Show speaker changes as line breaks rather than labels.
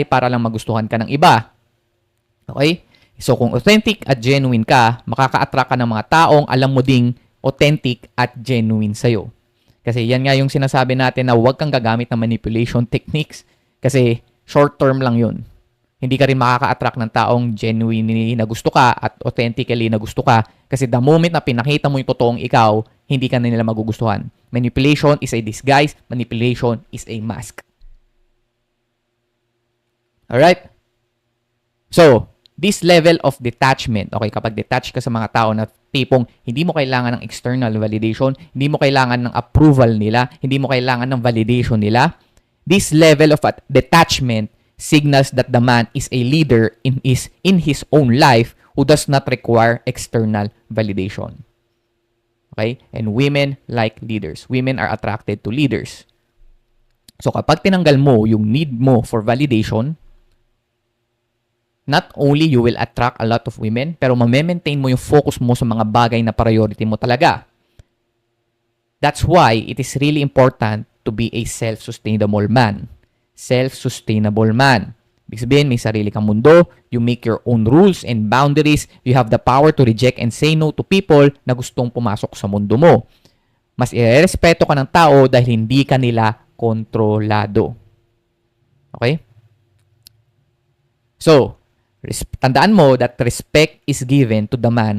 para lang magustuhan ka ng iba. Okay? So, kung authentic at genuine ka, makaka-attract ka ng mga taong alam mo ding authentic at genuine sa'yo. Kasi yan nga yung sinasabi natin na huwag kang gagamit ng manipulation techniques kasi short term lang yun. Hindi ka rin makaka-attract ng taong genuinely na gusto ka at authentically na gusto ka kasi the moment na pinakita mo yung totoong ikaw, hindi ka na nila magugustuhan. Manipulation is a disguise. Manipulation is a mask. Alright? So, this level of detachment, okay, kapag detached ka sa mga tao na tipong hindi mo kailangan ng external validation, hindi mo kailangan ng approval nila, hindi mo kailangan ng validation nila, this level of detachment signals that the man is a leader in his own life who does not require external validation. Okay? And women like leaders. Women are attracted to leaders. So kapag tinanggal mo yung need mo for validation, not only you will attract a lot of women, pero ma-maintain mo yung focus mo sa mga bagay na priority mo talaga. That's why it is really important to be a self-sustainable man. Self-sustainable man. Ibig sabihin, may sarili kang mundo, you make your own rules and boundaries, you have the power to reject and say no to people na gustong pumasok sa mundo mo. Mas irerespeto ka ng tao dahil hindi ka nila kontrolado. Okay? So, tandaan mo that respect is given to the man